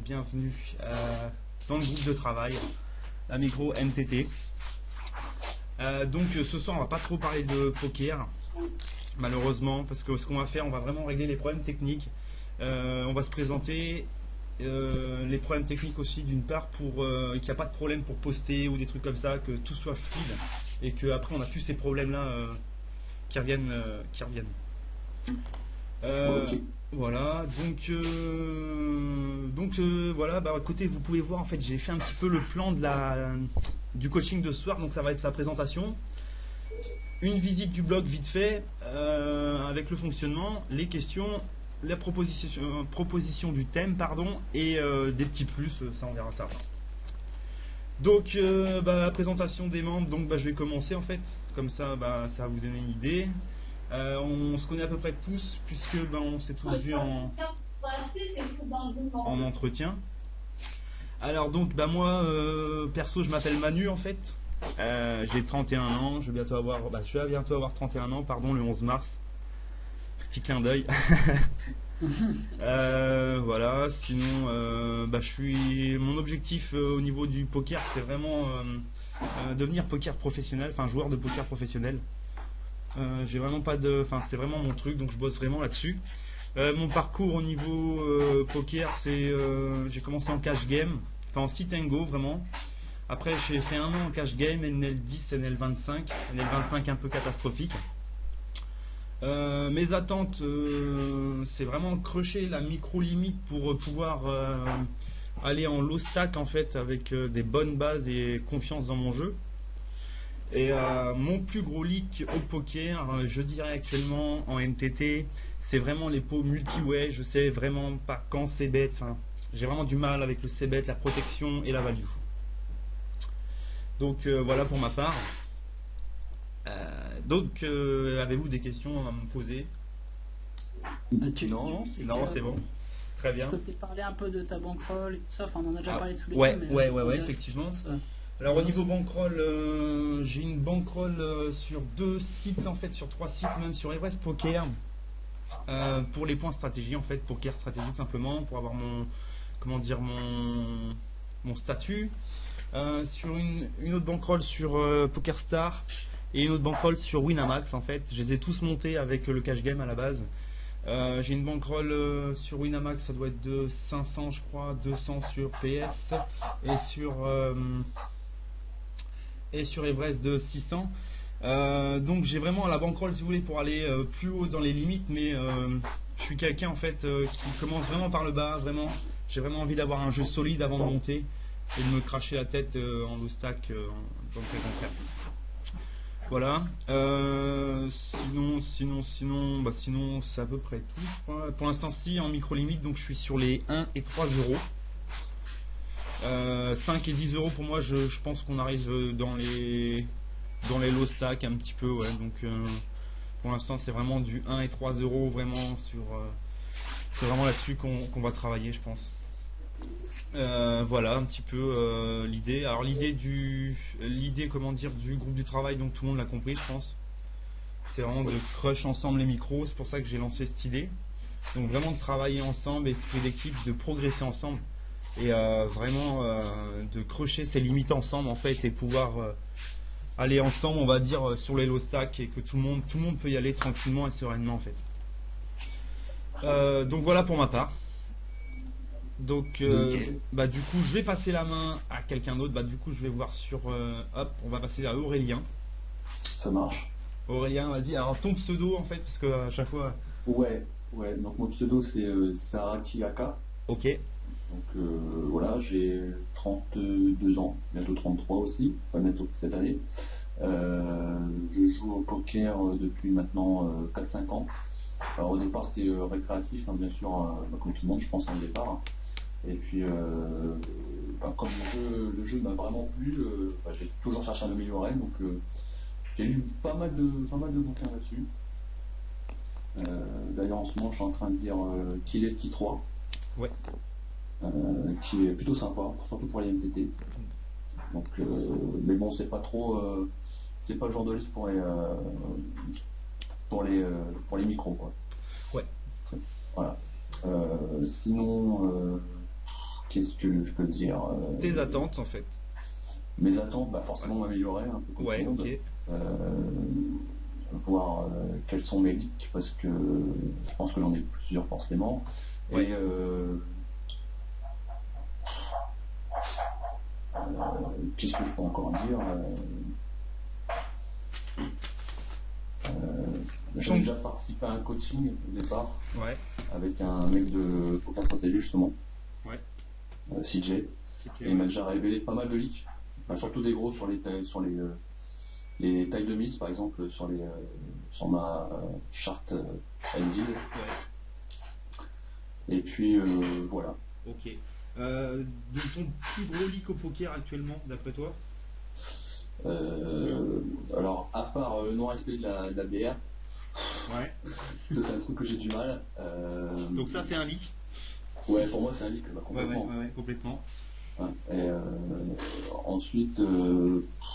bienvenue dans le groupe de travail, la micro MTT. Donc ce soir on va pas trop parler de poker, malheureusement, parce que ce qu'on va faire, on va vraiment régler les problèmes techniques. On va se présenter les problèmes techniques aussi, d'une part pour qu'il n'y a pas de problème pour poster ou des trucs comme ça, que tout soit fluide et qu'après on n'a plus ces problèmes là qui reviennent. Ok. Voilà, donc voilà, bah, à côté vous pouvez voir, en fait j'ai fait un petit peu le plan du coaching de ce soir, donc ça va être la présentation, une visite du blog vite fait, avec le fonctionnement, les questions, la proposition du thème, pardon, et des petits plus, ça on verra ça. Donc la présentation des membres, donc je vais commencer en fait, comme ça ça va vous donner une idée. On se connaît à peu près tous, puisque on s'est tous vus en entretien. Alors donc moi perso je m'appelle Manu en fait, j'ai 31 ans, je vais bientôt avoir 31 ans, pardon, le 11 mars, petit clin d'œil. Voilà, sinon mon objectif au niveau du poker, c'est vraiment devenir poker professionnel, enfin joueur de poker professionnel. J'ai vraiment pas de, c'est vraiment mon truc, donc je bosse vraiment là-dessus. Mon parcours au niveau poker, c'est j'ai commencé en cash game, en sit and go vraiment. Après j'ai fait un an en cash game, NL10, NL25, NL25 un peu catastrophique. Mes attentes, c'est vraiment crusher la micro limite pour pouvoir aller en low stack en fait, avec des bonnes bases et confiance dans mon jeu. Et mon plus gros leak au poker, je dirais actuellement en MTT, c'est vraiment les pots multi-way. Je sais vraiment pas quand c'est bête. J'ai vraiment du mal avec le c-bet, la protection et la value. Donc voilà pour ma part. Donc avez-vous des questions à me poser? Non, c'est bon. Très bien. Tu peux peut-être parler un peu de ta bankroll et tout ça. Enfin, on en a déjà parlé tous les ouais, deux. Ouais, effectivement. Alors au niveau bankroll, j'ai une bankroll sur 2 sites en fait, sur 3 sites même, sur Everest Poker, pour les points stratégie en fait, poker stratégie tout simplement, pour avoir mon statut, sur une autre bankroll sur PokerStar et une autre bankroll sur Winamax en fait. Je les ai tous montés avec le cash game à la base. J'ai une bankroll sur Winamax, ça doit être de 500 je crois, 200 sur PS et sur Everest de 600. Donc j'ai vraiment la bankroll si vous voulez pour aller plus haut dans les limites, mais je suis quelqu'un en fait qui commence vraiment par le bas, vraiment. J'ai vraiment envie d'avoir un jeu solide avant de monter et de me cracher la tête en low stack dans le cas contraire. Voilà. Sinon c'est à peu près tout. Pour l'instant si en micro limite, donc je suis sur les 1 et 3 euros. 5 et 10 euros pour moi, je pense qu'on arrive dans les low stack un petit peu, ouais. Donc pour l'instant c'est vraiment du 1 et 3 euros vraiment c'est vraiment là-dessus qu'on va travailler, je pense. Voilà un petit peu l'idée. Alors l'idée comment dire du groupe du travail, donc tout le monde l'a compris je pense. C'est vraiment de crush ensemble les micros, c'est pour ça que j'ai lancé cette idée. Donc vraiment de travailler ensemble, esprit d'équipe, de progresser ensemble. Et vraiment de crocher ses limites ensemble en fait, et pouvoir aller ensemble on va dire sur les low stacks, et que tout le monde peut y aller tranquillement et sereinement en fait. Donc voilà pour ma part. Donc du coup je vais passer la main à quelqu'un d'autre. Du coup je vais voir sur on va passer à Aurélien. Ça marche. Aurélien, vas-y, alors ton pseudo en fait, parce que à chaque fois. Ouais, donc mon pseudo c'est Saraki Aka. Ok. Donc voilà, j'ai 32 ans, bientôt 33 aussi, pas bientôt cette année. Je joue au poker depuis maintenant 4-5 ans. Alors au départ c'était récréatif, bien sûr, comme tout le monde je pense au départ. Et puis comme le jeu m'a vraiment plu, j'ai toujours cherché à m'améliorer, donc j'ai lu pas mal de bouquins là-dessus. D'ailleurs en ce moment je suis en train de lire Kill It Key 3. Ouais. Qui est plutôt sympa, surtout pour les MTT. Donc, mais bon, c'est pas trop, c'est pas le genre de livre pour les micros, quoi. Ouais. Voilà. Sinon, qu'est-ce que je peux dire Tes attentes en fait. Mes attentes, bah forcément m'améliorer un peu comme Ouais, tout le monde. ok. Voir quels sont mes leaks parce que je pense que j'en ai plusieurs forcément. Ouais. Et qu'est-ce que je peux encore dire J'avais déjà participé à un coaching au départ Ouais. avec un mec de Poker Stratégie justement, Ouais. CJ, et il m'a déjà révélé pas mal de leaks, surtout des gros sur les tailles de mise par exemple sur ma charte LD. Ouais. Et puis voilà. Ok. Donc ton plus gros leak au poker actuellement, d'après toi? Alors, à part le non-respect de la BR, Ouais. ça c'est un truc que j'ai du mal. Donc ça c'est un leak? Ouais, pour moi c'est un leak, bah, complètement. Ouais, complètement. Ouais. Et ensuite,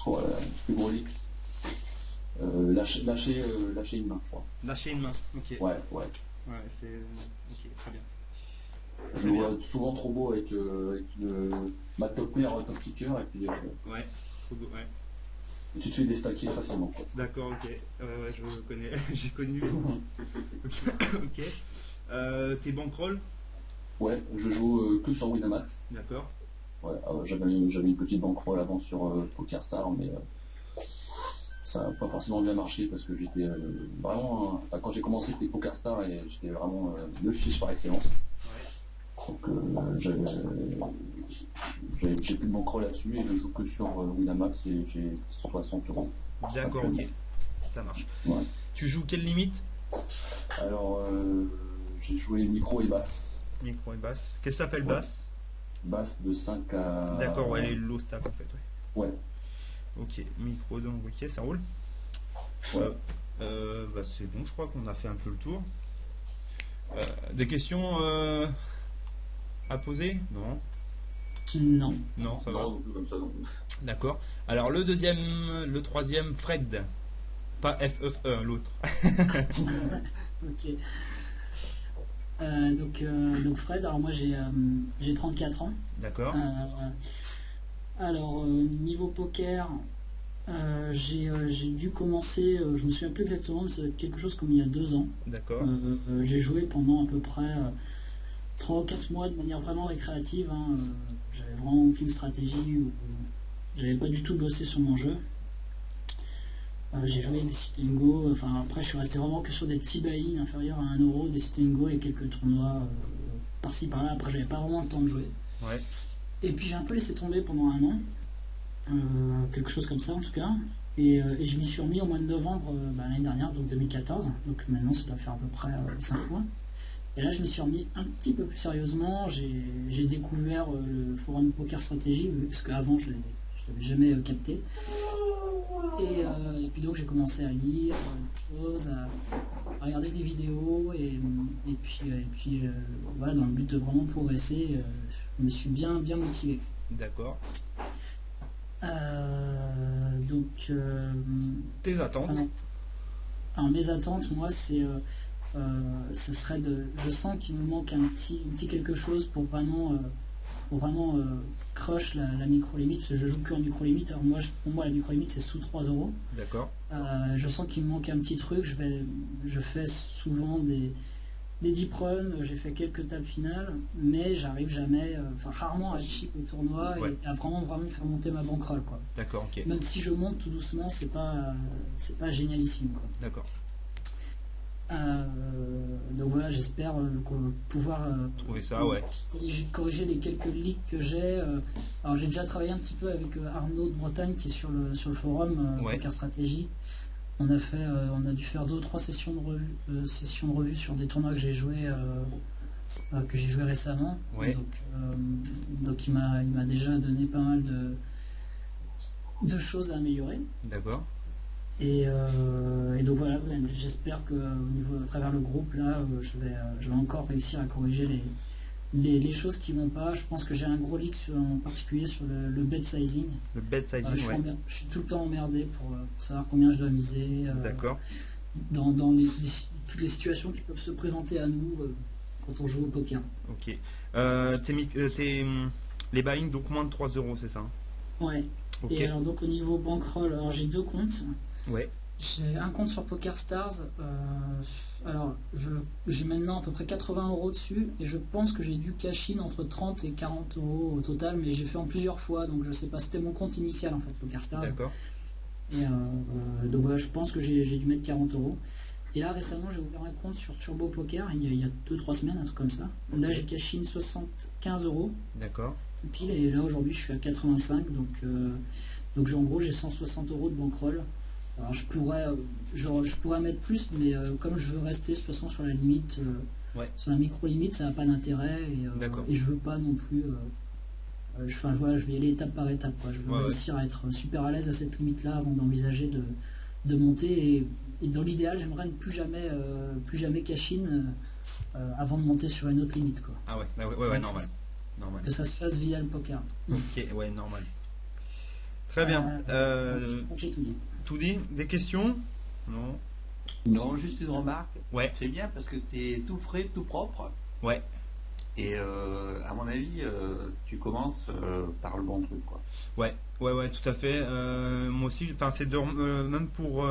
voilà, plus gros leak. Lâcher une main, je crois. Lâcher une main, ok. Ouais. Ouais, c'est... Ok, très bien. Je le vois souvent trop beau avec ma top pair, top kicker, et puis Ouais, trop beau, ouais. et tu te fais déstacker facilement, quoi. D'accord, ok. Ouais, je connais, j'ai connu. Ok. Tes bankrolls? Ouais, je joue que sur Winamax. D'accord. Ouais, j'avais une petite bankroll avant sur PokerStar, mais ça n'a pas forcément bien marché parce que j'étais vraiment. Quand j'ai commencé, c'était PokerStar et j'étais vraiment le fiche par excellence. Ouais. Donc j'ai plus de bankroll là-dessus et je joue que sur Winamax et j'ai 60 euros. D'accord, ok. Ça marche. Ouais. Tu joues quelle limite? Alors, j'ai joué micro et basse. Micro et basse. Qu'est-ce que ça s'appelle Ouais. basse? Basse de 5 à. D'accord, ouais, les low stack en fait, ouais. Ouais. Ok, micro donc ok, ça roule. Ouais. Bah c'est bon, je crois qu'on a fait un peu le tour. Des questions à poser? Non. Non. Non, ça va. Non, non plus comme ça, non. D'accord. Alors le troisième, Fred. Pas FFE, l'autre. Ok. Donc Fred, alors moi j'ai 34 ans. D'accord. Alors niveau poker, j'ai dû commencer, je me souviens plus exactement, mais ça doit être quelque chose comme il y a 2 ans. D'accord. J'ai joué pendant à peu près 3 ou 4 mois de manière vraiment récréative. J'avais vraiment aucune stratégie, j'avais pas du tout bossé sur mon jeu. J'ai joué des sit and go, enfin après je suis resté vraiment que sur des petits buy-in inférieurs à 1 euro, des sit and go et quelques tournois par-ci par-là. Après j'avais pas vraiment le temps de jouer. Ouais. Et puis j'ai un peu laissé tomber pendant 1 an, quelque chose comme ça en tout cas. Et je m'y suis remis au mois de novembre l'année dernière, donc 2014. Donc maintenant ça doit faire à peu près 5 mois. Et là je me suis remis un petit peu plus sérieusement. J'ai découvert le forum Poker Stratégie, parce qu'avant je l'avais jamais capté. Et puis donc j'ai commencé à lire des choses, à regarder des vidéos et puis voilà, dans le but de vraiment progresser, je me suis bien motivé. D'accord. Donc Tes attentes? alors mes attentes, moi ce serait je sens qu'il me manque un petit quelque chose pour vraiment crush la micro-limite, parce que je joue que en micro-limite. Alors pour moi la micro-limite c'est sous 3 euros. D'accord. Je sens qu'il me manque un petit truc. Je fais souvent des deep runs, j'ai fait quelques tables finales, mais j'arrive jamais, rarement à chip au tournoi, Ouais. et à vraiment faire monter ma bankroll, quoi. D'accord, ok. Même si je monte tout doucement, c'est pas génialissime, quoi. D'accord. Donc voilà, j'espère pouvoir Trouver ça, ouais. corriger les quelques leaks que j'ai. Alors j'ai déjà travaillé un petit peu avec Arnaud de Bretagne qui est sur le forum Ouais. Poker Stratégie. On a dû faire 2 ou 3 sessions de revue sur des tournois que j'ai joué récemment. Ouais. Donc il m'a déjà donné pas mal de choses à améliorer. D'accord. Et donc voilà, j'espère que à travers le groupe là, je vais encore réussir à corriger les choses qui vont pas. Je pense que j'ai un gros leak en particulier sur le bet sizing. Le bet sizing, ouais. Je suis tout le temps emmerdé pour savoir combien je dois miser. D'accord. Dans toutes les situations qui peuvent se présenter à nous quand on joue au poker. Ok. Les buying, donc moins de 3 euros, c'est ça, hein? Ouais. Ok. Et alors donc au niveau bankroll, alors j'ai 2 comptes. Ouais. J'ai un compte sur PokerStars. Alors j'ai maintenant à peu près 80 euros dessus et je pense que j'ai dû cash in entre 30 et 40 euros au total, mais j'ai fait en plusieurs fois, donc je sais pas. C'était mon compte initial en fait, PokerStars. D'accord. Et donc voilà, je pense que j'ai dû mettre 40 euros. Et là récemment j'ai ouvert un compte sur Turbo Poker il y a 2-3 semaines, un truc comme ça. Là j'ai cash in 75 euros. D'accord. Pile, et là aujourd'hui je suis à 85, donc en gros j'ai 160 euros de bankroll. Alors je pourrais mettre plus, mais comme je veux rester de toute façon sur la limite, Ouais. sur la micro limite, ça n'a pas d'intérêt D'accord. et je veux pas non plus. Voilà, je vais y aller étape par étape, quoi. Je veux Ouais, réussir à être super à l'aise à cette limite là avant d'envisager de monter, et dans l'idéal j'aimerais ne plus jamais cash in avant de monter sur une autre limite, quoi. Ah ouais, ouais, Ouais, normal. Normal. Que ça se fasse via le poker. Ok, ouais, normal. Très bien. Je crois que j'ai tout dit. Tout dit? Des questions? Non. Non, juste une remarque. Ouais. C'est bien parce que t'es tout frais, tout propre. Ouais. Et à mon avis, tu commences par le bon truc, quoi. Ouais, tout à fait. Moi aussi, enfin, même pour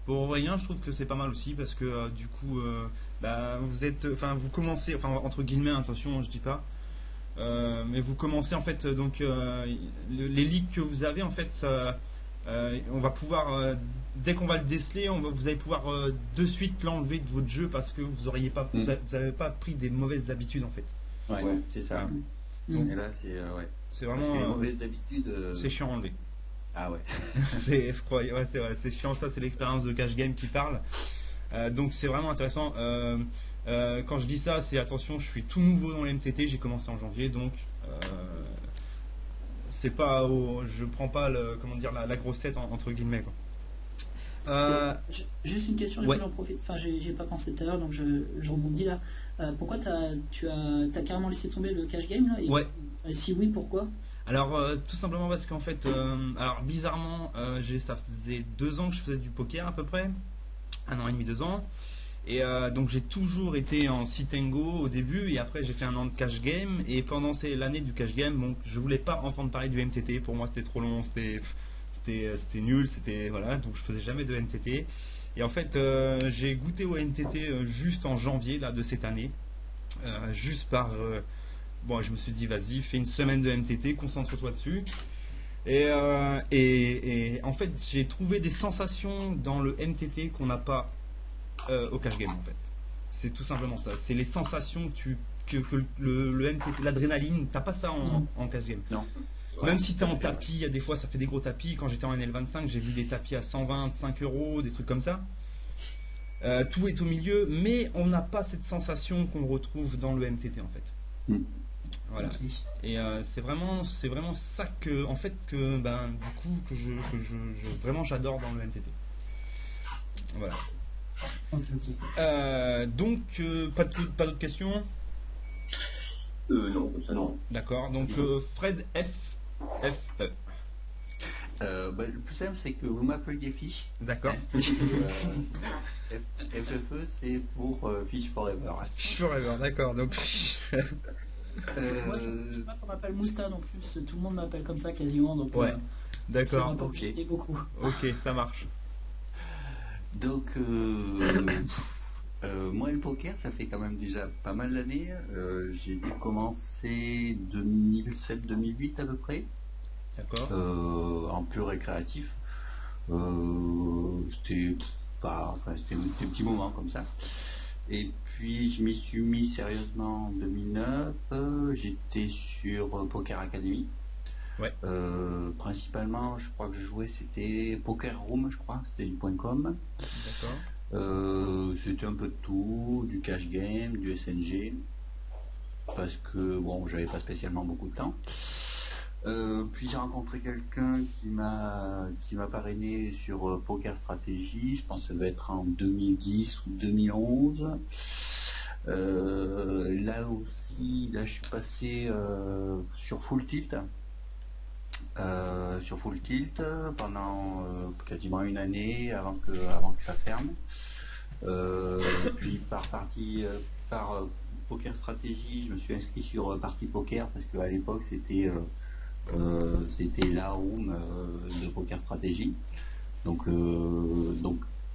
Aurélien, je trouve que c'est pas mal aussi parce que du coup, vous commencez, enfin, entre guillemets, attention, je dis pas, mais vous commencez en fait, donc les ligues que vous avez en fait, on va pouvoir, dès qu'on va le déceler, vous allez pouvoir de suite l'enlever de votre jeu parce que vous auriez pas, vous avez pas pris des mauvaises habitudes en fait. Ouais, Ouais. c'est ça. Mm. Et là, c'est ouais. C'est Parce vraiment, que les mauvaises habitudes. c'est chiant à enlever. Ah ouais. C'est ouais, c'est vrai, c'est chiant, ça c'est l'expérience de Cash Game qui parle. Donc c'est vraiment intéressant. Quand je dis ça, c'est attention, je suis tout nouveau dans les MTT, j'ai commencé en janvier, donc c'est pas je prends pas la grossette entre guillemets, quoi. Juste une question, Ouais. j'en profite. Enfin, j'ai pas pensé tout à l'heure, donc je rebondis là. Pourquoi tu as carrément laissé tomber le cash game là? Ouais. Si oui, pourquoi? Alors tout simplement parce qu'en fait, alors bizarrement, ça faisait 2 ans que je faisais du poker à peu près, 1 an et demi, 2 ans. Et donc j'ai toujours été en sit and go au début et après j'ai fait 1 an de cash game et pendant l'année du cash game, bon, je voulais pas entendre parler du MTT, pour moi c'était trop long, c'était nul, c'était voilà, donc je faisais jamais de MTT. Et en fait j'ai goûté au MTT juste en janvier là de cette année, juste bon, je me suis dit vas-y, fais une semaine de MTT, concentre-toi dessus. Et en fait j'ai trouvé des sensations dans le MTT qu'on n'a pas au cash game en fait. C'est tout simplement ça. C'est les sensations que le MTT, l'adrénaline, t'as pas ça en cash game. Non. Même si t'es en tapis, il y a des fois ça fait des gros tapis. Quand j'étais en NL25, j'ai vu des tapis à 125 euros, des trucs comme ça. Tout est au milieu, mais on n'a pas cette sensation qu'on retrouve dans le MTT en fait. Voilà. Ok. Et c'est vraiment ça que en fait que du coup que vraiment j'adore dans le MTT. Voilà. Ok. Donc, pas d'autres questions? Non, comme ça non. D'accord. Donc, Fred FFE. Le plus simple, c'est que vous m'appeliez Fish. D'accord. FFE, c'est pour Fish Forever. Fish Forever, d'accord. Donc, Moi, c'est pas qu'on m'appelle Mousta non plus. Tout le monde m'appelle comme ça quasiment. Donc, ouais. ça D'accord. m'a pas ok. gêné beaucoup. Ok, ça marche. Donc, moi, le poker, ça fait quand même déjà pas mal d'années. J'ai dû commencer 2007-2008 à peu près, D'accord. en pur récréatif. C'était des petits moments comme ça. Et puis, je m'y suis mis sérieusement en 2009. J'étais sur Poker Academy. Ouais. Principalement, je crois que je jouais, c'était Poker Room, je crois, c'était du .com. D'accord. C'était un peu de tout, du cash game, du SNG, parce que bon, j'avais pas spécialement beaucoup de temps. Puis j'ai rencontré quelqu'un qui m'a parrainé sur Poker Stratégie, je pense que ça devait être en 2010 ou 2011. Là aussi, je suis passé sur Full Tilt. Pendant quasiment une année avant que ça ferme. Puis poker stratégie, je me suis inscrit sur Party Poker parce qu'à l'époque c'était la room de poker stratégie. Donc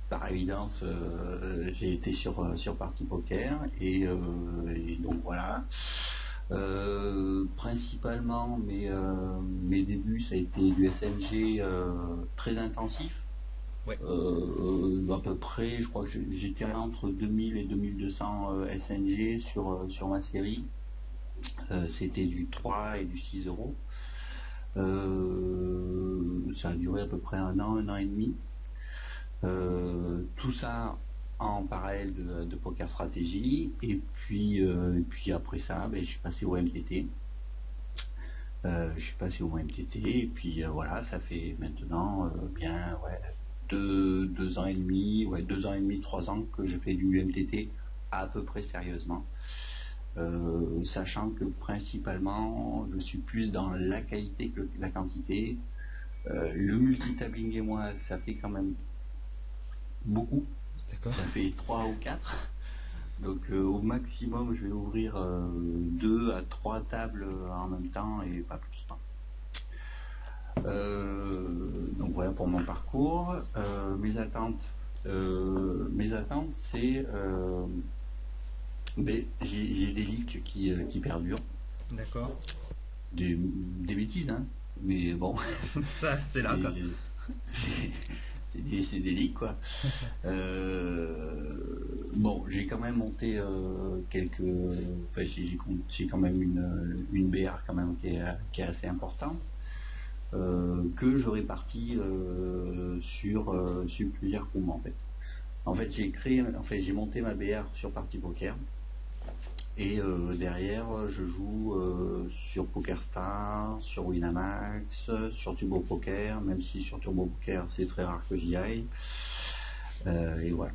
par évidence, j'ai été sur Party Poker et donc voilà. Principalement, mes débuts, ça a été du SNG très intensif. Ouais. À peu près, je crois que j'étais entre 2000 et 2200 SNG sur ma série. C'était du 3 et du 6 euros. Ça a duré à peu près un an et demi. Tout ça en parallèle de poker stratégie, et puis après ça, je suis passé au MTT. Et puis voilà, ça fait maintenant bien 2 ans et demi, 3 ans que je fais du MTT à peu près sérieusement. Sachant que principalement je suis plus dans la qualité que la quantité. Le multitabling et moi, ça fait quand même beaucoup. D'accord. Ça fait 3 ou 4. Donc au maximum je vais ouvrir 2 à 3 tables en même temps et pas plus. Donc voilà pour mon parcours. Mes attentes c'est j'ai des leaks qui perdurent. D'accord. Des bêtises, hein, mais bon. Ça, c'est là, quoi. C'est des leaks, quoi. Bon, j'ai quand même monté quelques. Enfin, j'ai quand même une BR quand même qui est assez importante. Que je répartis sur plusieurs coups en fait. En fait, j'ai monté ma BR sur Party Poker et derrière je joue sur PokerStars, sur Winamax, sur Turbo Poker, même si sur Turbo Poker c'est très rare que j'y aille. Et voilà.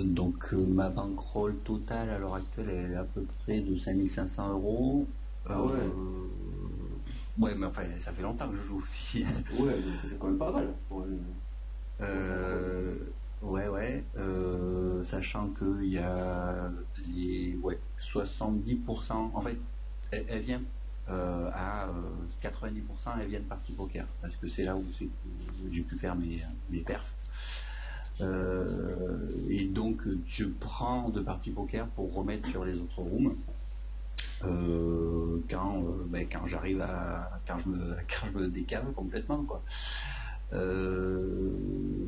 Donc ma bankroll totale à l'heure actuelle elle est à peu près de 5500 €. Ah ouais. Ouais, mais enfin, ça fait longtemps que je joue aussi. Ouais, c'est quand même pas mal. Ouais. Sachant qu'il y a les 70%. En fait, elle vient à 90%, elle vient de Party Poker. Parce que c'est là où j'ai pu faire mes perfs. Et donc, je prends de Party Poker pour remettre sur les autres rooms. Quand j'arrive quand je me décave complètement, quoi.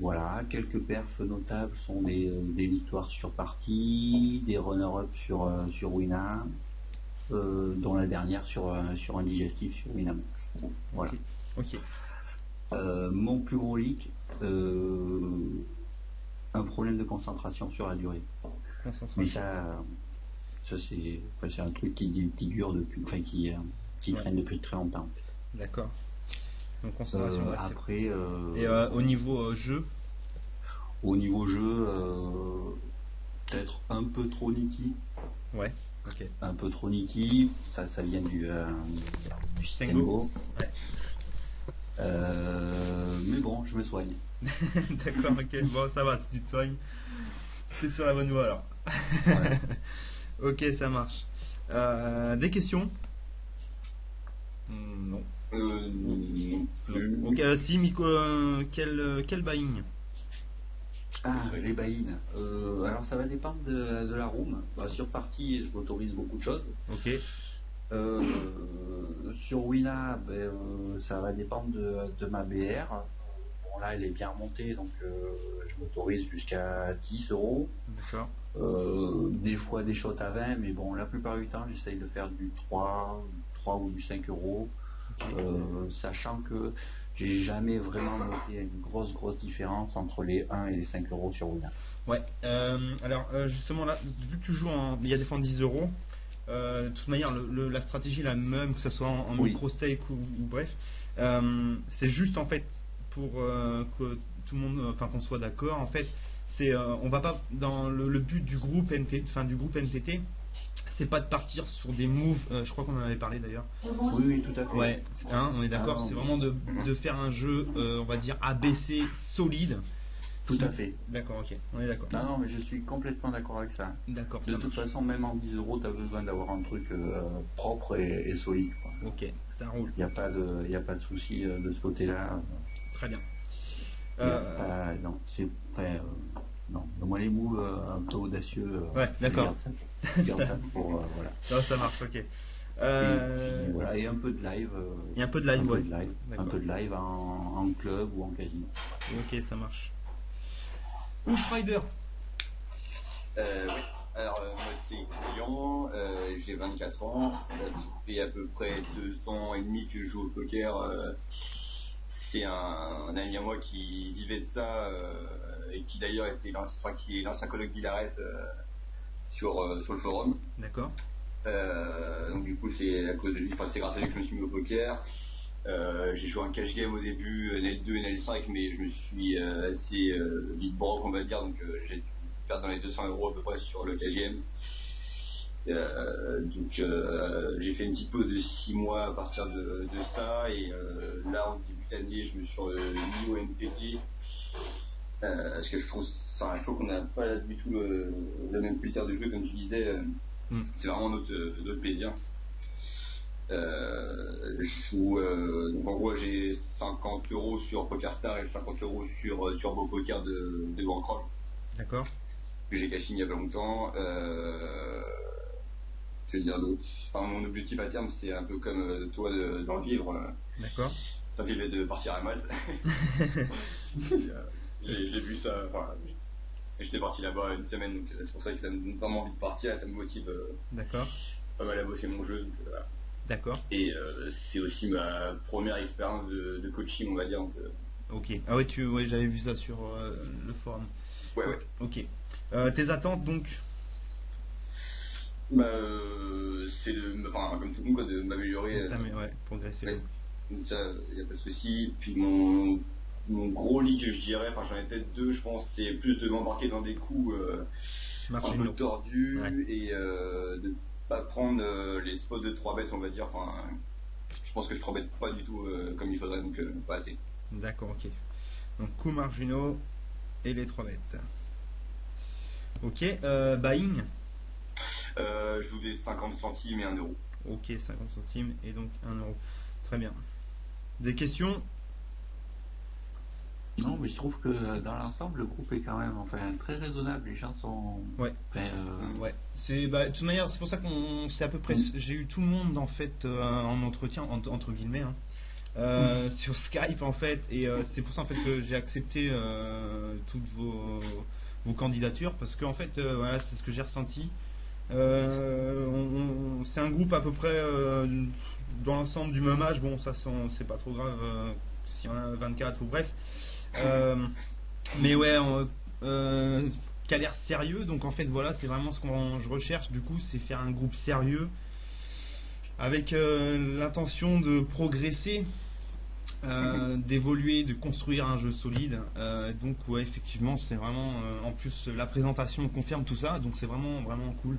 Voilà, quelques perfs notables sont des victoires sur partie, des runner-up sur Winamax, dont la dernière sur un digestif sur Winamax. Voilà. Ok. Mon plus gros leak, un problème de concentration sur la durée. Mais ça c'est un truc qui dure depuis, qui traîne depuis très longtemps. D'accord. Donc concentration. Après. Et au niveau jeu. Au niveau jeu, peut-être un peu trop nicky. Ouais. Ok. Un peu trop nicky. Ça vient du Tango. Ouais. Mais bon, je me soigne. D'accord. Ok. Bon, ça va. Si tu te soignes, c'est sur la bonne voie alors. Ouais. Ok, ça marche. Des questions? Non. Ok, si, Miko, quel buying? Les buy-in. Alors ça va dépendre de la room. Sur partie, je m'autorise beaucoup de choses. Ok. Sur Wina, ça va dépendre de ma BR. Bon là, elle est bien remontée, donc je m'autorise jusqu'à 10 €. D'accord. Des fois des shots à 20, mais bon, la plupart du temps, j'essaye de faire du 3 ou du 5 €. Sachant que j'ai jamais vraiment noté une grosse différence entre les 1 et les 5 € sur Wina. Ouais, alors justement là, vu que tu joues il y a des fois en 10 €, de toute manière la stratégie est la même, que ce soit en Oui. micro-stake ou bref, c'est juste en fait pour que tout le monde, enfin qu'on soit d'accord, en fait, c'est on va pas dans le but du groupe NTT, c'est pas de partir sur des moves, je crois qu'on en avait parlé d'ailleurs. Oui, tout à fait. Ouais, on est d'accord, c'est vraiment de faire un jeu, on va dire ABC solide, Tout à fait. D'accord, ok, on est d'accord. Non, non, mais je suis complètement d'accord avec ça. D'accord, De ça toute marche. façon, même en 10 euros, tu as besoin d'avoir un truc propre et solide, quoi. Ok, ça roule. Il n'y a pas de souci de ce côté-là. Très bien. Il y a pas, non, c'est enfin, non. Moi les mots un peu audacieux. Ouais, d'accord. Je garde ça pour voilà. Non, ça marche, ok. Et, puis, voilà, et un peu de live. Il y a un peu de live, un peu ouais. de live, un D'accord. peu de live en club ou en casino. Ok, ça marche. Oufrider. Oui. Alors, moi, c'est Client, j'ai 24 ans, ça fait à peu près 2 ans et demi que je joue au poker. C'est un ami à moi qui vivait de ça et qui d'ailleurs qui est l'ancien collègue d'Hilares sur le forum. D'accord. Donc du coup, c'est à cause de lui, enfin c'est grâce à lui que je me suis mis au poker. J'ai joué un cash game au début, NL2 et NL5, mais je me suis assez vite broke, on va dire, donc j'ai dû perdre dans les 200 € à peu près sur le cash game. Donc j'ai fait une petite pause de 6 mois à partir de ça, et là en début d'année je me suis mis au NPT parce que je trouve qu'on n'a pas du tout le même plaisir de jouer, comme tu disais. C'est vraiment notre plaisir. Je joue donc en gros j'ai 50 € sur PokerStar et 50 € sur Turbo Poker de Bankroll D'accord. que j'ai caché il y a pas longtemps. Que dire d'autre, enfin, mon objectif à terme c'est un peu comme toi d'en vivre. D'accord. D'en vivre et de partir à Malte. J'ai vu ça, enfin, j'étais parti là-bas une semaine, donc c'est pour ça que ça me donne vraiment envie de partir et ça me motive D'accord. pas mal à bosser mon jeu. Donc, voilà. D'accord. Et c'est aussi ma première expérience de coaching, on va dire. Donc, Ok. Ah ouais, ouais, j'avais vu ça sur le forum. ouais. Ok. Tes attentes donc? Bah, c'est comme tout le monde, quoi, de m'améliorer. Ouais, progresser. Ouais. Donc ça, y a pas de souci. Puis mon gros leak, je dirais, enfin j'en ai peut-être 2, je pense, c'est plus de m'embarquer dans des coups un peu tordus, Ouais. et de pas prendre les spots de 3 bêtes, on va dire. Enfin, je pense que je 3 bêtes pas du tout comme il faudrait, donc pas assez. D'accord, ok. Donc coups marginaux et les 3 bêtes. Ok. Buying. Je joue des 50 centimes et 1 euro. Ok, 50 centimes et donc 1 euro. Très bien. Des questions? Non, mais je trouve que dans l'ensemble, le groupe est quand même très raisonnable. Les gens sont. Ouais. Ouais. De toute manière, c'est pour ça qu'on. C'est à peu près. J'ai eu tout le monde en fait en entretien, entre guillemets, hein, sur Skype en fait. Et c'est pour ça en fait que j'ai accepté toutes vos candidatures. Parce que en fait, voilà, c'est ce que j'ai ressenti. C'est un groupe à peu près dans l'ensemble du même âge. Bon, ça c'est pas trop grave s'il y en a 24 ou bref. Mais ouais, qui a l'air sérieux. Donc en fait, voilà, c'est vraiment ce que je recherche. Du coup, c'est faire un groupe sérieux avec l'intention de progresser, d'évoluer, de construire un jeu solide. Donc ouais, effectivement, c'est vraiment. En plus, la présentation confirme tout ça. Donc c'est vraiment vraiment cool.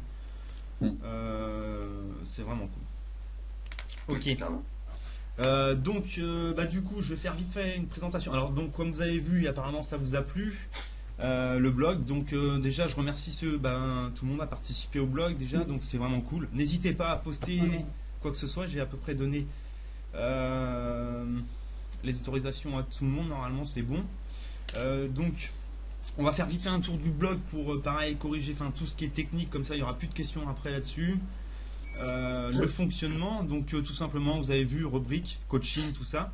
C'est vraiment cool. Ok. Donc, du coup, je vais faire vite fait une présentation. Alors, donc, comme vous avez vu, apparemment, ça vous a plu, le blog. Donc, déjà, je remercie tout le monde a participé au blog déjà, donc c'est vraiment cool. N'hésitez pas à poster quoi que ce soit. J'ai à peu près donné les autorisations à tout le monde. Normalement, c'est bon. Donc, on va faire vite fait un tour du blog pour, pareil, corriger tout ce qui est technique. Comme ça, il n'y aura plus de questions après là-dessus. Le fonctionnement, donc tout simplement, vous avez vu, rubrique, coaching, tout ça.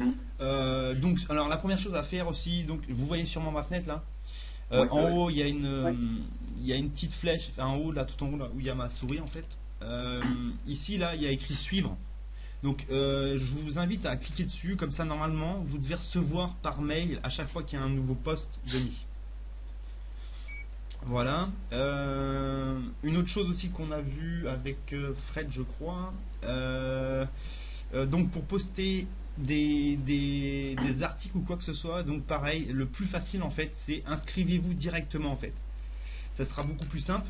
Donc, alors la première chose à faire aussi, donc vous voyez sûrement ma fenêtre là. En haut, il y a une petite flèche, en haut là, tout en haut là, où il y a ma souris en fait. Ici là, il y a écrit suivre. Donc, je vous invite à cliquer dessus, comme ça normalement, vous devez recevoir par mail à chaque fois qu'il y a un nouveau post de mis. Voilà. Une autre chose aussi qu'on a vu avec Fred, je crois. Donc pour poster des articles ou quoi que ce soit, donc pareil, le plus facile en fait, c'est inscrivez-vous directement en fait. Ça sera beaucoup plus simple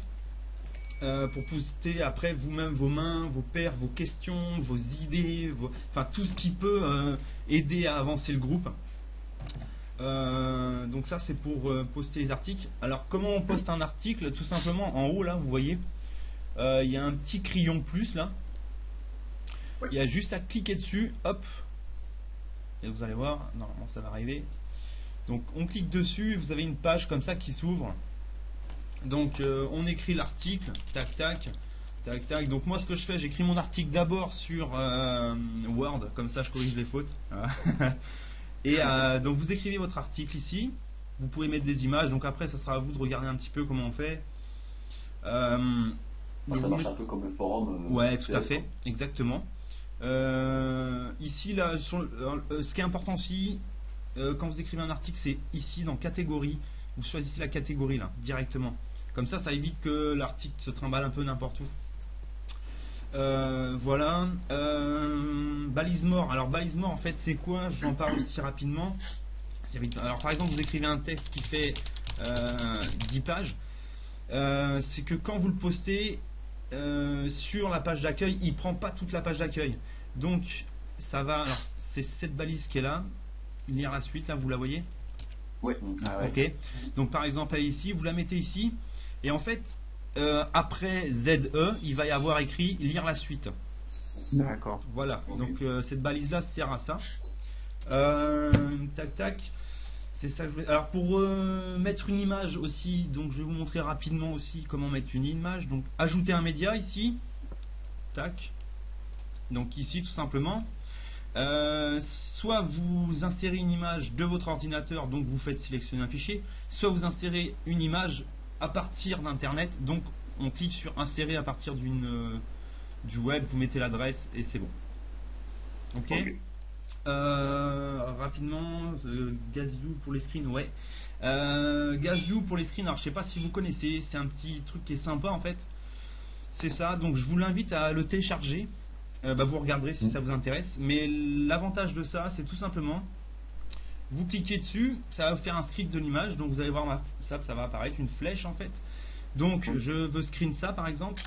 pour poster après vous-même vos mains, vos paires, vos questions, vos idées, tout ce qui peut aider à avancer le groupe. Donc ça c'est pour poster les articles. Alors comment on poste un article? Tout simplement en haut là, vous voyez, il y a un petit crayon plus là. Ouais. Il y a juste à cliquer dessus, hop, et vous allez voir, normalement ça va arriver. Donc on clique dessus, vous avez une page comme ça qui s'ouvre. Donc on écrit l'article, tac tac, tac tac. Donc moi ce que je fais, j'écris mon article d'abord sur Word, comme ça je corrige les fautes. Voilà. Et donc vous écrivez votre article ici. Vous pouvez mettre des images. Donc après ça sera à vous de regarder un petit peu comment on fait. Ça marche un peu comme le forum. Ouais, tout à fait, exactement. Ici là, ce qui est important aussi, quand vous écrivez un article, c'est ici dans catégorie. Vous choisissez la catégorie là directement. Comme ça évite que l'article se trimballe un peu n'importe où. Voilà. Balise mort. Alors balise mort en fait c'est quoi? J'en parle aussi rapidement. Alors par exemple vous écrivez un texte qui fait 10 pages. C'est que quand vous le postez sur la page d'accueil, il prend pas toute la page d'accueil. Donc ça va. Alors c'est cette balise qui est là. Lire la suite là, vous la voyez? Ouais. Ah ouais. Ok. Donc par exemple elle est ici, vous la mettez ici et en fait après ZE il va y avoir écrit lire la suite. D'accord. Voilà. Ok. Donc cette balise là sert à ça. Tac tac. C'est ça que je voulais. Alors pour mettre une image aussi, donc je vais vous montrer rapidement aussi comment mettre une image. Donc ajouter un média ici. Tac. Donc ici tout simplement. Soit vous insérez une image de votre ordinateur, donc vous faites sélectionner un fichier, soit vous insérez une image à partir d'internet, donc on clique sur insérer à partir du web, vous mettez l'adresse et c'est bon. Ok. Ok. Rapidement, Gazoo pour les screens, ouais. Gazoo pour les screens, alors je sais pas si vous connaissez, c'est un petit truc qui est sympa en fait. C'est ça, donc je vous l'invite à le télécharger. Vous regarderez si ça vous intéresse. Mais l'avantage de ça, c'est tout simplement, vous cliquez dessus, ça va vous faire un script de l'image. Donc vous allez voir ça va apparaître une flèche en fait. Donc je veux screen ça par exemple.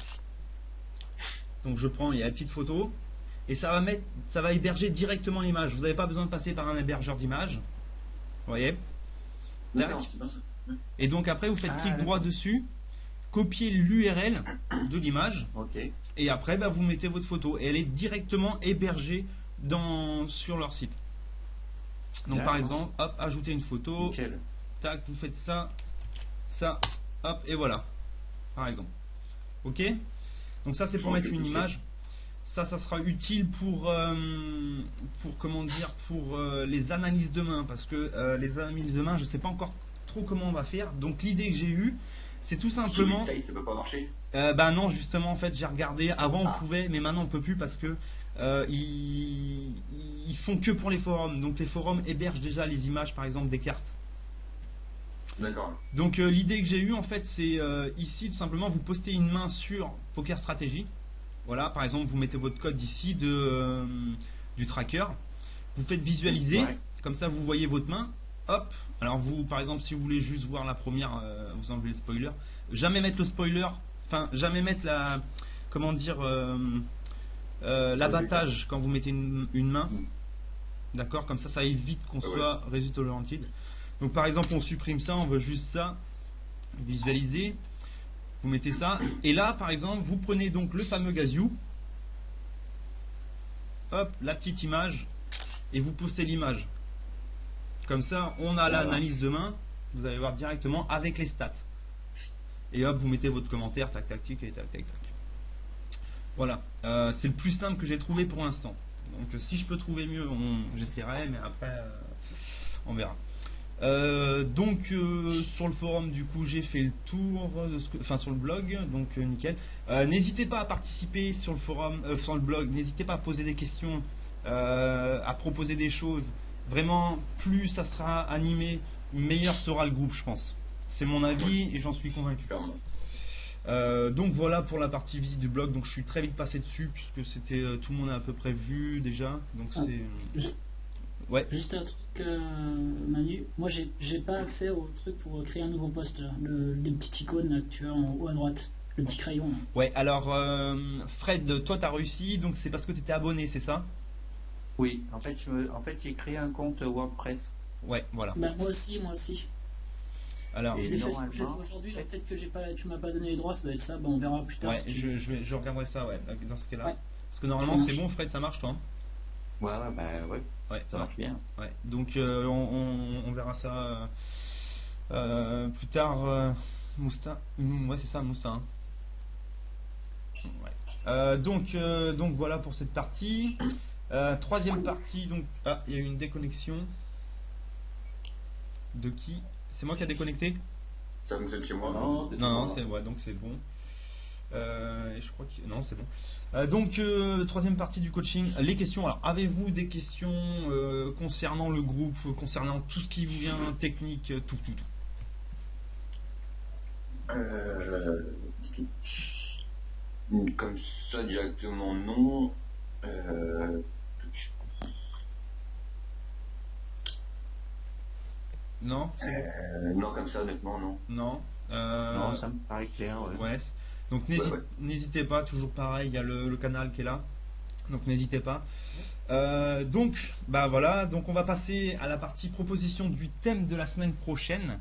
Donc je prends, il y a la petite photo et ça va héberger directement l'image. Vous n'avez pas besoin de passer par un hébergeur d'image. Vous voyez? D'accord, Tac. c'est bien ça. Et donc après vous faites Ah, clic d'accord. droit dessus, copier l'URL de l'image. Ok. Et après, vous mettez votre photo. Et elle est directement hébergée sur leur site. Donc par D'accord. exemple, hop, ajouter une photo. Nickel. Tac, vous faites ça, ça, hop, et voilà. Par exemple. Ok? Donc ça, c'est pour Ok, mettre une ok. image. Ça sera utile pour comment dire, pour les analyses de main. Parce que les analyses de main, je ne sais pas encore trop comment on va faire. Donc l'idée que j'ai eue, c'est tout simplement... Sur une taille, ça peut pas marcher. Non, justement, en fait, j'ai regardé. Avant, on Ah. pouvait, mais maintenant, on peut plus parce que ils font que pour les forums. Donc, les forums hébergent déjà les images, par exemple, des cartes. D'accord. Donc, l'idée que j'ai eue, en fait, c'est ici, tout simplement, vous postez une main sur Poker Stratégie. Voilà, par exemple, vous mettez votre code ici du tracker. Vous faites visualiser. Ouais. Comme ça, vous voyez votre main. Hop. Alors, vous, par exemple, si vous voulez juste voir la première, vous enlevez le spoiler. Jamais mettre le spoiler. Enfin, jamais mettre la, comment dire, l'abattage quand vous mettez une main. D'accord? Comme ça évite qu'on Ouais. soit result oriented. Donc par exemple, on supprime ça, on veut juste ça, visualiser. Vous mettez ça. Et là, par exemple, vous prenez donc le fameux Gazoo. Hop, la petite image. Et vous postez l'image. Comme ça, on a l'analyse de main. Vous allez voir directement avec les stats. Et hop, vous mettez votre commentaire, tac, tac, tac, et tac, tac, tac. Voilà, c'est le plus simple que j'ai trouvé pour l'instant. Donc si je peux trouver mieux, j'essaierai, mais après, on verra. Donc sur le forum, du coup, j'ai fait le tour, enfin sur le blog, donc nickel. N'hésitez pas à participer sur le forum, sur le blog, n'hésitez pas à poser des questions, à proposer des choses. Vraiment, plus ça sera animé, meilleur sera le groupe, je pense. C'est mon avis et j'en suis convaincu. Clairement. Donc voilà pour la partie visite du blog. Donc je suis très vite passé dessus puisque c'était tout le monde a à peu près vu déjà. Donc Ah. c'est ouais. Juste un truc, Manu. Moi, j'ai pas accès au truc pour créer un nouveau poste. Là. Les petites icônes là, que tu as en haut à droite. Le petit crayon. Là. Ouais. Alors Fred, toi t'as réussi. Donc c'est parce que tu étais abonné, c'est ça? Oui. En fait, j'ai créé un compte WordPress. Ouais, voilà. Bah, moi aussi. Alors, Et Je l'ai fait normalement- aujourd'hui, là, peut-être que tu m'as pas donné les droits, ça doit être ça, bah, on verra plus tard. ouais, si tu- je regarderai ça, ouais, dans ce cas-là. Ouais. Parce que normalement, Ça c'est marche. bon, Fred, ça marche, toi, hein? Ouais, bah ouais, Ouais, ça marche bien. ouais. Donc, on verra ça plus tard. Mousta. Ouais, c'est ça, Mousta, hein. Ouais. Donc voilà pour cette partie. Troisième partie, donc. Ah, il y a eu une déconnexion. De qui? C'est moi qui a déconnecté? Ça fonctionne chez moi. Non, Non, c'est ouais, donc c'est bon. Et je crois que non, c'est bon. Donc troisième partie du coaching, les questions. Alors, avez-vous des questions concernant le groupe, concernant tout ce qui vous vient, technique, tout. Comme ça directement non. Non, Non comme ça honnêtement non. non. Non, ça me paraît clair, ouais. Ouais. Donc Ouais. n'hésitez pas, toujours pareil, il y a le canal qui est là. Donc n'hésitez pas. Donc bah voilà, donc on va passer à la partie proposition du thème de la semaine prochaine.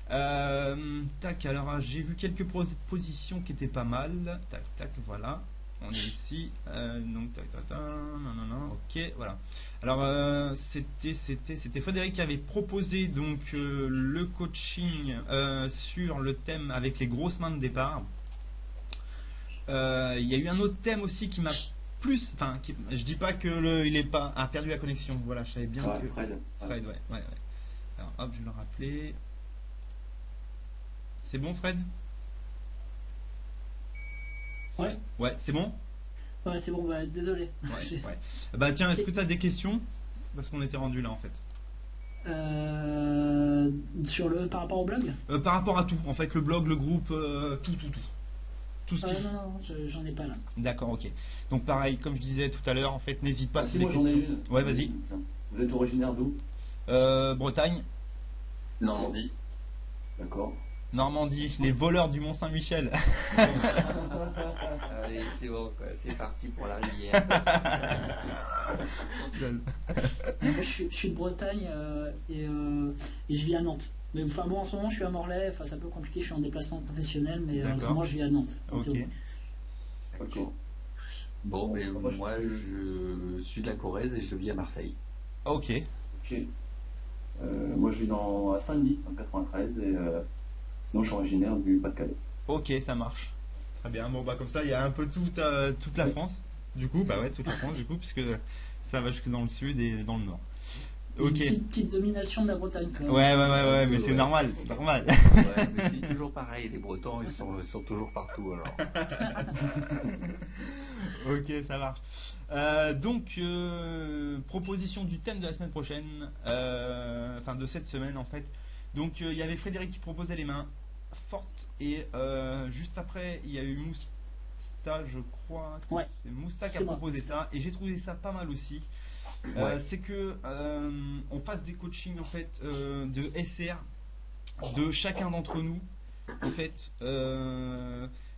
Tac, alors j'ai vu quelques propositions qui étaient pas mal. Tac, voilà. On est ici. Donc tac, non, ok, voilà. Alors c'était Frédéric qui avait proposé donc le coaching sur le thème avec les grosses mains de départ. Il y a eu un autre thème aussi qui m'a plus, enfin, je dis pas que il est pas a perdu la connexion. Voilà, je savais bien Ouais, que Fred. Fred, ouais. Alors hop, je vais le rappeler. C'est bon, Fred? Ouais, Ouais, c'est bon? ouais, c'est bon, bah, désolé. Ouais. Bah tiens, est-ce que tu as des questions? Parce qu'on était rendu là en fait. Par rapport au blog? Par rapport à tout, en fait, le blog, le groupe, tout. Tout ce qui... Non, j'en ai pas là. D'accord, ok. Donc pareil, comme je disais tout à l'heure, en fait, n'hésite pas Ah, si si, des moi j'en ai questions. une. Ouais, vas-y. Vous êtes originaire d'où? Bretagne, Normandie. D'accord. Normandie, les voleurs du Mont Saint-Michel. Allez, c'est bon, quoi. C'est parti pour la rivière. Moi, je suis de Bretagne et je vis à Nantes. Mais enfin bon, en ce moment, je suis à Morlaix. Enfin, c'est un peu compliqué. Je suis en déplacement professionnel, mais D'accord. autrement, je vis à Nantes. en Ok. théorie. Ok. Bon, et Moi, moi, je suis de la Corrèze et je vis à Marseille. Ok. Ok. Moi je vis à Saint-Denis, en 93, et sinon je suis originaire du Pas-de-Calais. Ok, ça marche. Très bien. Bon, bah comme ça, il y a un peu toute la France. Du coup, bah ouais, toute la France, du coup, puisque ça va jusque dans le sud et dans le nord. Ok. Une petite domination de la Bretagne, quand même. Ouais, mais c'est Ouais. normal, c'est normal. Ouais, mais c'est toujours pareil. Les Bretons, ils sont toujours partout, alors. Ok, ça marche. Donc, proposition du thème de la semaine prochaine, enfin de cette semaine en fait. Donc, il y avait Frédéric qui proposait les mains fortes et juste après, il y a eu Mousta, je crois. Que Ouais, c'est Mousta qui a c'est moi. proposé ça et j'ai trouvé ça pas mal aussi. Ouais. C'est que on fasse des coachings en fait de SR de chacun d'entre nous en fait.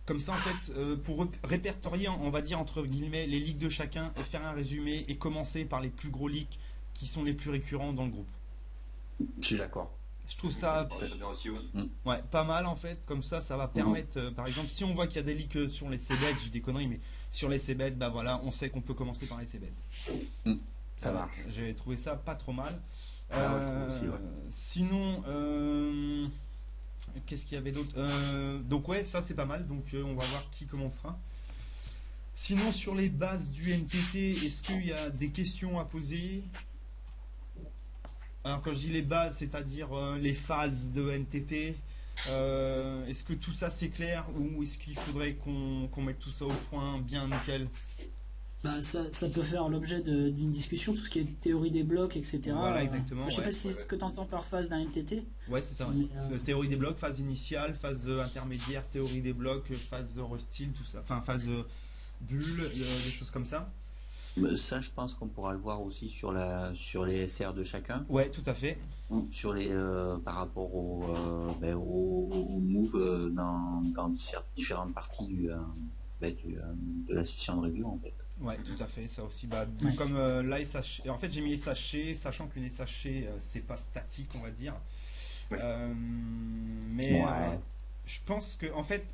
Comme ça, en fait, pour répertorier, on va dire entre guillemets, les leaks de chacun et faire un résumé et commencer par les plus gros leaks qui sont les plus récurrents dans le groupe. Je suis d'accord. Je trouve ça Ouais, c'est bien aussi, oui. ouais, pas mal en fait. Comme ça va permettre, par exemple, si on voit qu'il y a des leaks sur les CBET, je dis des conneries, mais sur les CBET, bah voilà, on sait qu'on peut commencer par les CBET. Ça marche. J'ai trouvé ça pas trop mal. Ah ouais, je trouve aussi, ouais. Sinon, qu'est-ce qu'il y avait d'autre? Donc ouais, ça c'est pas mal. Donc on va voir qui commencera. Sinon, sur les bases du NTT, est-ce qu'il y a des questions à poser? Alors quand je dis les bases, c'est-à-dire les phases de NTT, est-ce que tout ça c'est clair ou est-ce qu'il faudrait qu'on mette tout ça au point bien nickel? Bah, ça peut faire l'objet d'une discussion, tout ce qui est théorie des blocs, etc. Voilà, exactement, Je sais ouais. pas si c'est ce que tu entends par phase d'un MTT. Ouais, c'est ça. Ouais. Mais, Théorie des blocs, phase initiale, phase intermédiaire, théorie des blocs, phase restyle, tout ça. Enfin, phase bulle, des choses comme ça. Ça, je pense qu'on pourra le voir aussi sur les SR de chacun, Ouais, tout à fait. sur par rapport au move dans différentes parties de la session de review, en fait. Ouais, tout à fait, ça aussi. Bah, Ouais. comme la SH, et en fait j'ai mis SHC, sachant qu'une SHC c'est pas statique, on va dire. Ouais. Mais Ouais. je pense que en fait,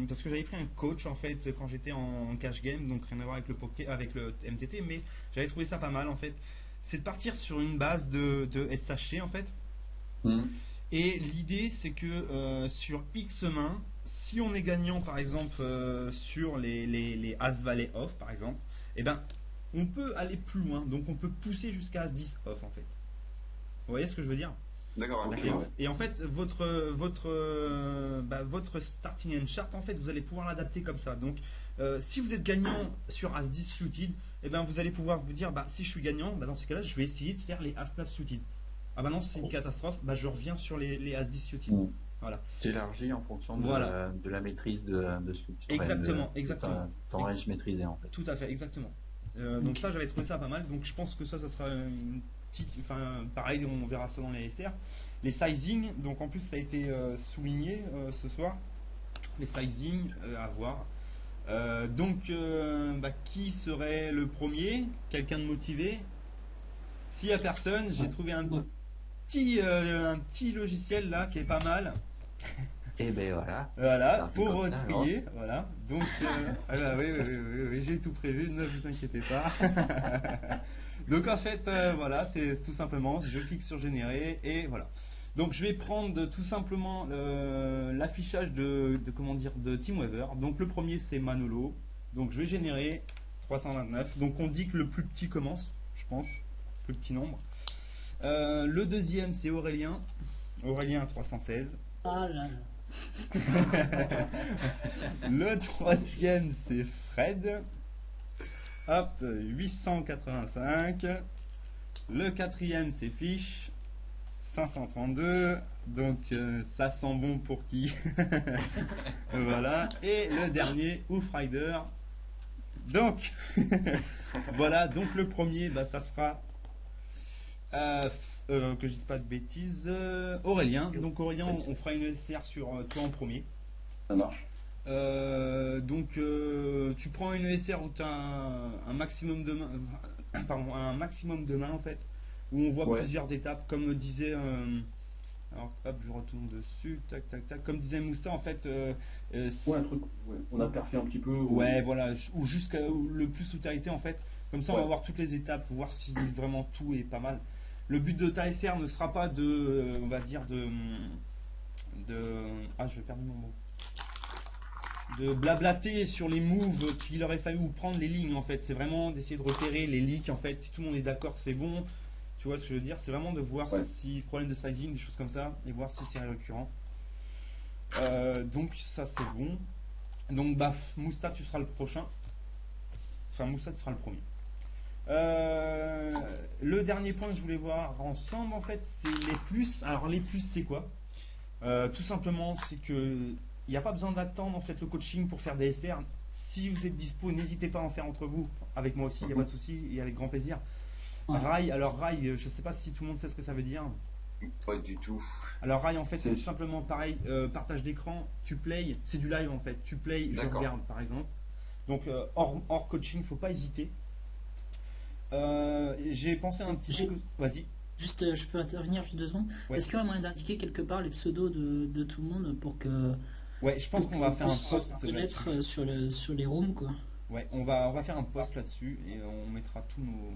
parce que j'avais pris un coach en fait quand j'étais en cash game, donc rien à voir avec le poker, avec le MTT, mais j'avais trouvé ça pas mal en fait. C'est de partir sur une base de SHC en fait. Mhm. Et l'idée, c'est que sur X mains, si on est gagnant, par exemple, sur les As-Valet off, par exemple, eh ben, on peut aller plus loin. Donc, on peut pousser jusqu'à As-10 off, en fait. Vous voyez ce que je veux dire? D'accord, Ok, ok. ouais. Et en fait, votre starting and chart, en fait, vous allez pouvoir l'adapter comme ça. Donc, si vous êtes gagnant sur As-10 suited, eh ben, vous allez pouvoir vous dire, bah, si je suis gagnant, bah, dans ces cas-là, je vais essayer de faire les As-9 suited. Ah bah non, c'est une catastrophe, bah je reviens sur les As-10 suited. Mm. Voilà. T'élargis en fonction de, Voilà. de la maîtrise de ce que tu Exactement, de exactement. ton range maîtrisé en fait. Tout à fait, exactement. Donc ça, j'avais trouvé ça pas mal. Donc je pense que ça sera une petite... Enfin, pareil, on verra ça dans les SR. Les sizing, donc en plus ça a été souligné ce soir. Les sizing, à voir. Qui serait le premier? Quelqu'un de motivé? S'il n'y a personne, j'ai trouvé un petit logiciel là qui est pas mal. Et ben voilà. Voilà, Ça, c'est pour comme ça, trier, voilà. Donc, ah bah oui, j'ai tout prévu, ne vous inquiétez pas. Donc en fait, voilà, c'est tout simplement, je clique sur générer et voilà. Donc je vais prendre tout simplement l'affichage comment dire, de TeamWeaver. Donc le premier c'est Manolo. Donc je vais générer 329. Donc on dit que le plus petit commence, je pense, plus petit nombre. Le deuxième c'est Aurélien. Aurélien 316. Ah là là. Le troisième c'est Fred. Hop, 885. Le quatrième c'est Fish. 532. Donc ça sent bon pour qui? Voilà. Et le dernier, Oufrider. Donc voilà, donc le premier, bah, ça sera que je dise pas de bêtises, Aurélien. Donc Aurélien, on fera une SR sur toi en premier. Ça marche. Tu prends une SR où tu as un maximum de mains, pardon, un maximum de mains en fait, où on voit Ouais. plusieurs étapes, comme disait. Alors hop, je retourne dessus, tac tac tac. Comme disait Mousta en fait, Ouais, un truc. Ouais. On a perfé un petit peu. ouais, voilà, ou jusqu'à le plus où tu as été en fait. Comme ça, on va Ouais. voir toutes les étapes, pour voir si vraiment tout est pas mal. Le but de ta SR ne sera pas de, on va dire, ah, je vais perdre mon mot. De blablater sur les moves qu'il aurait fallu ou prendre les lignes en fait. C'est vraiment d'essayer de repérer les leaks en fait. Si tout le monde est d'accord, c'est bon. Tu vois ce que je veux dire? C'est vraiment de voir Ouais. si problème de sizing, des choses comme ça, et voir si c'est récurrent. Donc ça c'est bon. Donc bah Mousta, tu seras le prochain. Enfin Mousta, tu seras le premier. Le dernier point que je voulais voir ensemble en fait, c'est les plus. Alors les plus c'est quoi? Tout simplement c'est que il n'y a pas besoin d'attendre en fait le coaching pour faire des SR. Si vous êtes dispo, n'hésitez pas à en faire entre vous. Avec moi aussi, il n'y a pas de souci, et avec grand plaisir. Ouais. Rail, alors Rail, je sais pas si tout le monde sait ce que ça veut dire. Pas du tout. Alors Rail en fait c'est C'est- tout simplement pareil, partage d'écran, tu play, c'est du live en fait, tu play, je D'accord. regarde par exemple. Donc hors coaching, faut pas hésiter. J'ai pensé à un petit J'ai- truc. Vas-y. Juste, je peux intervenir juste 2 secondes. Ouais. Est-ce qu'il y a moyen d'indiquer quelque part les pseudos de tout le monde pour que Ouais, je pense qu'on va faire un puisse post se connaître là-dessus. sur les rooms quoi. Ouais, on va faire un post là-dessus et on mettra tous nos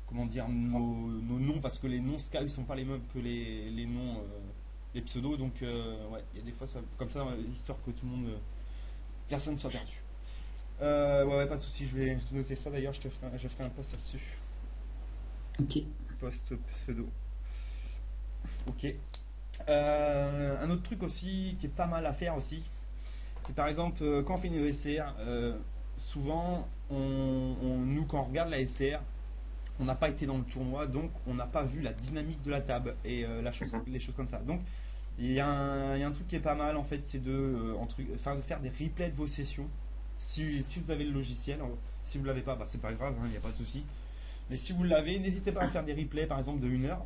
comment dire nos noms parce que les noms Skype sont pas les mêmes que les noms les pseudos donc ouais, il y a des fois ça, comme ça histoire que tout le monde personne ne soit perdu. Ouais, pas de souci, je vais noter ça d'ailleurs, je ferai un post là-dessus. Ok. Post pseudo. Ok. Un autre truc aussi qui est pas mal à faire aussi, c'est par exemple quand on fait une SR, souvent nous quand on regarde la SR, on n'a pas été dans le tournoi, donc on n'a pas vu la dynamique de la table et les choses comme ça. Donc il y a un truc qui est pas mal en fait, c'est de faire des replays de vos sessions. Si vous avez le logiciel, si vous ne l'avez pas, bah, c'est pas grave, il n'y a pas de souci. Mais si vous l'avez, n'hésitez pas à faire des replays par exemple de 1 heure.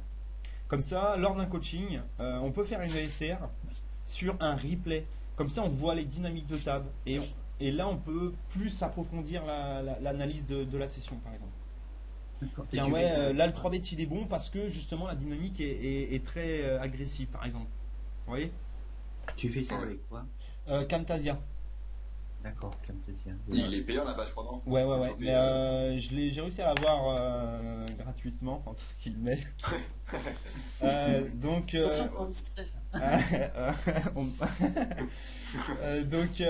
Comme ça, lors d'un coaching, on peut faire une SR sur un replay. Comme ça, on voit les dynamiques de table. Et Et là, on peut plus approfondir l'analyse de la session, par exemple. D'accord. Et Tiens, tu ouais, fais ça- là, le 3-bet, il est bon parce que justement, la dynamique est très agressive, par exemple. Vous voyez Tu fais ça avec quoi? Camtasia. D'accord, Camtasia. Il est payant là-bas, je crois, non? Ouais, ouais, ouais. Chopé, Mais j'ai réussi à l'avoir gratuitement, entre guillemets. Donc, Attention pour distraire. on- donc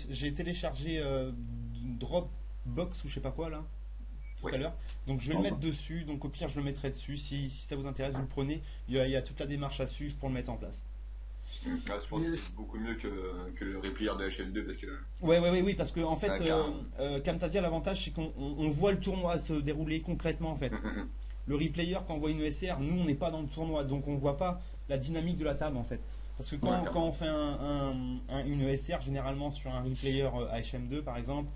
j'ai téléchargé Dropbox ou je sais pas quoi là tout Ouais. à l'heure. Donc je vais le Pardon. mettre dessus. Donc au pire je le mettrai dessus. Si ça vous intéresse, vous le prenez. Il y a toute la démarche à suivre pour le mettre en place. Ouais, je pense que c'est beaucoup mieux que le replayer de HL2 parce que Oui, parce que en fait, Ah, carrément. Camtasia, l'avantage c'est qu'on voit le tournoi se dérouler concrètement en fait. Le replayer, quand on voit une ESR, nous on n'est pas dans le tournoi, donc on voit pas la dynamique de la table en fait. Parce que Ouais, quand on fait une ESR, généralement sur un replayer HM2 par exemple,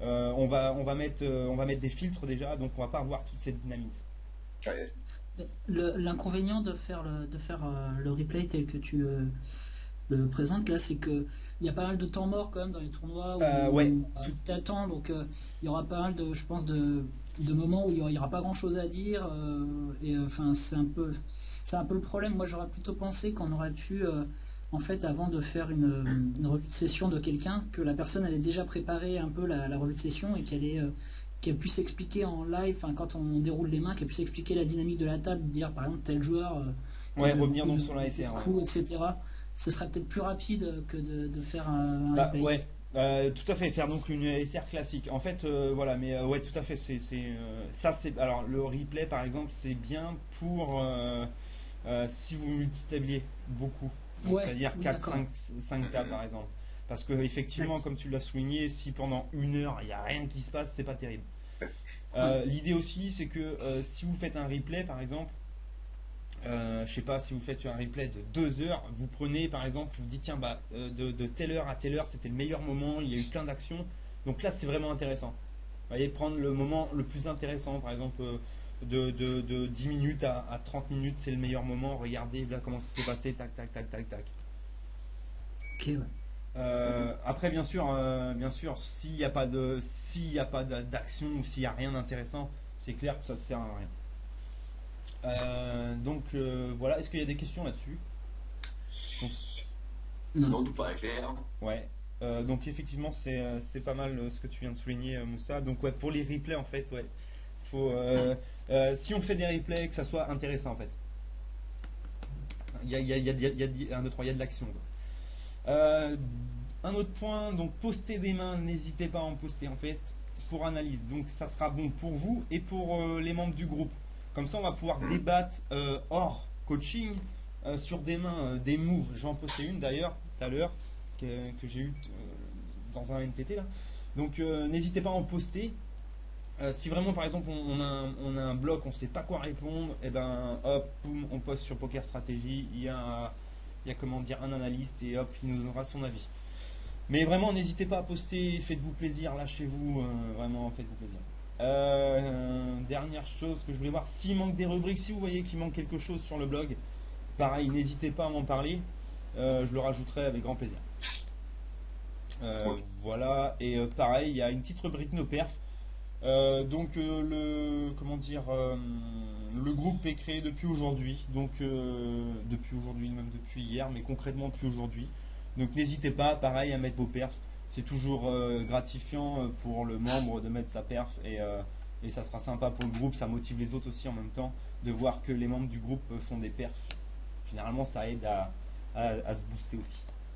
on va mettre des filtres déjà, donc on va pas avoir toute cette dynamique. Ouais. L'inconvénient de faire le replay tel que tu le présentes là, c'est que il y a pas mal de temps mort quand même dans les tournois où Ouais, tu t'attends, donc il y aura pas mal de, je pense, de moments où il y aura pas grand chose à dire, et enfin c'est un peu le problème. Moi j'aurais plutôt pensé qu'on aurait pu en fait, avant de faire une revue de session de quelqu'un, que la personne elle ait déjà préparé un peu la revue de session et qu'elle puisse expliquer en live, enfin, quand on déroule les mains, qu'elle puisse expliquer la dynamique de la table, dire par exemple tel joueur, Ouais, il joue revenir beaucoup donc sur la SR. coups, etc. Ce serait peut-être plus rapide que de faire un Bah, replay. ouais, tout à fait, faire donc une SR classique. En fait, voilà, mais ouais, tout à fait. Ça, c'est alors le replay par exemple, c'est bien pour si vous multitabliez beaucoup, donc, Ouais, c'est-à-dire oui, 4, d'accord. 5 tables par exemple. Parce que effectivement, D'accord. comme tu l'as souligné, si pendant 1 heure il n'y a rien qui se passe, c'est pas terrible. L'idée aussi, c'est que si vous faites un replay par exemple, je sais pas, si vous faites un replay de 2 heures, vous prenez par exemple, vous dites tiens, bah, de telle heure à telle heure, c'était le meilleur moment, il y a eu plein d'actions. Donc là, c'est vraiment intéressant. Vous voyez, prendre le moment le plus intéressant, par exemple, de 10 minutes à 30 minutes, c'est le meilleur moment. Regardez là comment ça s'est passé, tac, tac, tac, tac, tac. Ok, ouais. Après, bien sûr, s'il n'y a pas d'action ou s'il n'y a rien d'intéressant, c'est clair que ça ne sert à rien. Donc voilà, est-ce qu'il y a des questions là-dessus? Donc, Non, tout paraît clair. ouais. Donc effectivement, c'est pas mal ce que tu viens de souligner, Moussa. Donc ouais, pour les replays, en fait, ouais, faut si on fait des replays, que ça soit intéressant en fait. Il y a, un, deux, trois, il y a de l'action. Un autre point, donc poster des mains, n'hésitez pas à en poster en fait pour analyse. Donc ça sera bon pour vous et pour les membres du groupe. Comme ça, on va pouvoir débattre hors coaching sur des mains, des moves. J'en postais une d'ailleurs tout à l'heure que j'ai eu dans un NTT là. Donc n'hésitez pas à en poster. Si vraiment par exemple on a un bloc, on ne sait pas quoi répondre, et ben hop, boum, on poste sur Poker Stratégie. Il y a comment dire un analyste et hop, il nous donnera son avis. Mais vraiment, n'hésitez pas à poster, faites-vous plaisir, lâchez-vous, vraiment, faites-vous plaisir. Dernière chose que je voulais voir, s'il manque des rubriques, si vous voyez qu'il manque quelque chose sur le blog, pareil, n'hésitez pas à m'en parler, je le rajouterai avec grand plaisir. Voilà, et pareil, il y a une petite rubrique nos perfs. Donc le groupe est créé depuis aujourd'hui, donc depuis aujourd'hui, même depuis hier, mais concrètement depuis aujourd'hui. Donc n'hésitez pas, pareil, à mettre vos perfs. C'est toujours gratifiant pour le membre de mettre sa perf et ça sera sympa pour le groupe. Ça motive les autres aussi en même temps de voir que les membres du groupe font des perfs. Généralement, ça aide à se booster aussi.